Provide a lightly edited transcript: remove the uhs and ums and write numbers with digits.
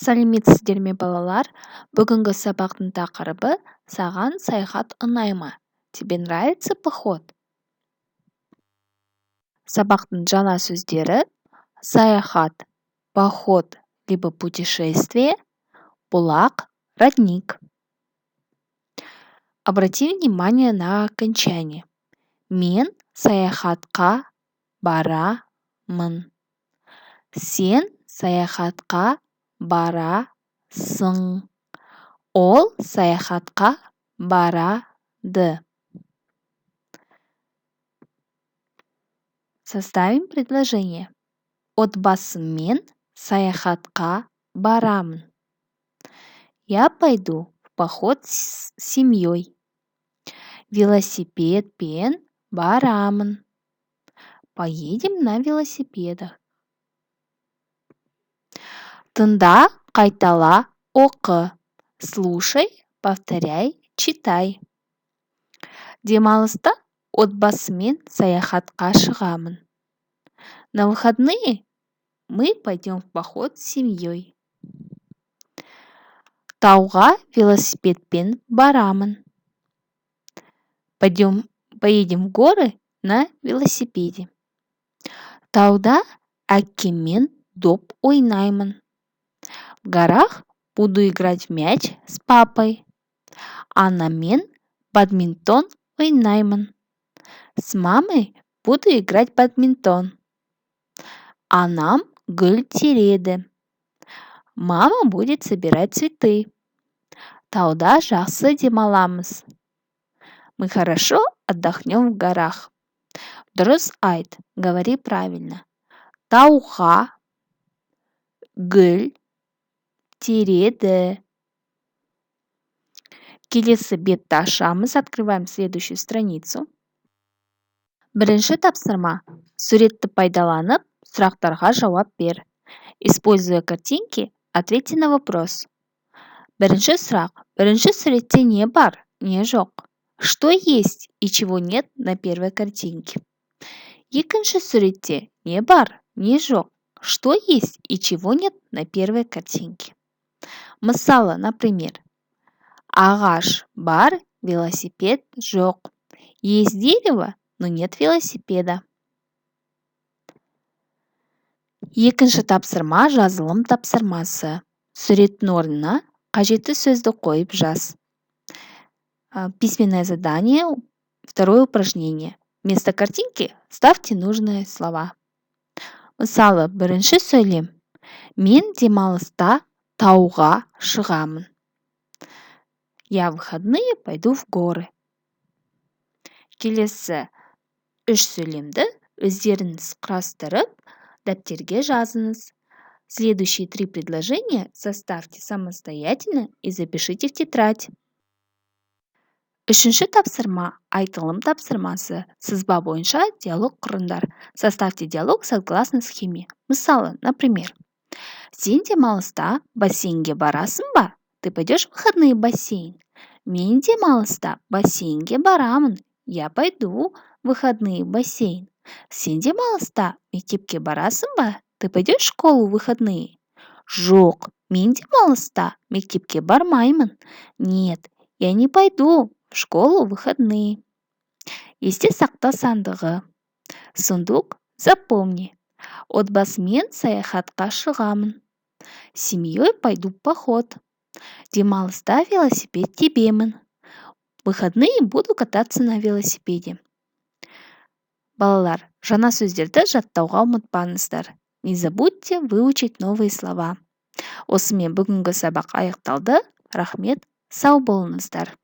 Сәлеметсіздер ме балалар? Бүгінгі сабақтың тақырыбы «Саған саяхат ұнай ма? Тебе нравится поход?» Сабақтың жаңа сөздері саяхат, поход, либо путешествие, бұлақ, родник. Обрати внимание на окончание. Мен саяхатқа барамын. Сен саяхатқа барасың. Ол саяхатқа барады. Составим предложение. Отбасыммен саяхатқа барамын. Я пойду в поход с семьей. Велосипедпен барамын. Поедем на велосипедах. Тыңда, қайтала, оқы. Слушай, повторяй, читай. Демалыста отбасымен саяхатқа шығамын. На выходные мы пойдем в поход с семьей. Тауға велосипедпен барамын. Поедем в горы на велосипеде. Тауда әкеммен доп ойнаймын. В горах буду играть в мяч с папой. Анамен бадминтон ойнаймын. С мамой буду играть в бадминтон. Анам гүл тереді. Мама будет собирать цветы. Тауда жақсы демаламыз. Мы хорошо отдохнем в горах. Дұрыс айт, говори правильно. Тауға гүл тереді. Келесі бетті ашамыз, открываем следующую страницу. Бірінші тапсырма. Суретті пайдаланып, сұрақтарға жауап бер. Используя картинки, ответьте на вопрос. Бірінші сұрақ. Бірінші суретте не бар, не жоқ? Что есть и чего нет на первой картинке? Екінші суретте не бар, не жоқ? Что есть и чего нет на первой картинке? Мысалы, например, ағаш бар, велосипед жоқ. Есть дерево, но нет велосипеда. Екінші тапсырма жазылым тапсырмасы. Суреттің орнына қажетті сөзді қойып жаз. Письменное задание. Второе упражнение. Вместо картинки ставьте нужные слова. Мысалы, бірінші сөйлем. Мен демалыста тауға шығамын. Я в выходные пойду в горы. Келесі үш сөйлемді өздеріңіз құрастырып, дәптерге жазыңыз. Следующие 3 предложения составьте самостоятельно и запишите в тетрадь. Үшінші тапсырма айтылым тапсырмасы. Сызба бойынша диалог құрыңдар. Составьте диалог согласно схеме. Мысалы, например, сен демалыста бассейнге барасың ба? Ты пойдешь в выходные в бассейн? Мен демалыста бассейнге барамын. Я пойду в выходные в бассейн. Сен демалыста мектепке барасың ба? Ты пойдешь в школу в выходные? Жоқ, мен демалыста мектепке бармаймын. Нет, я не пойду в школу в выходные. Есте сақта сандығы. Сундук, запомни. Отбасымен саяхатқа шығамын. Семьей пойду в поход. Демалыста велосипед тебемін. В выходные буду кататься на велосипеде. Балалар, жаңа сөздерді жаттауға ұмытпаңыздар. Не забудьте выучить новые слова. Осымен бүгінгі сабақ аяқталды. Рахмет, сау болыңыздар.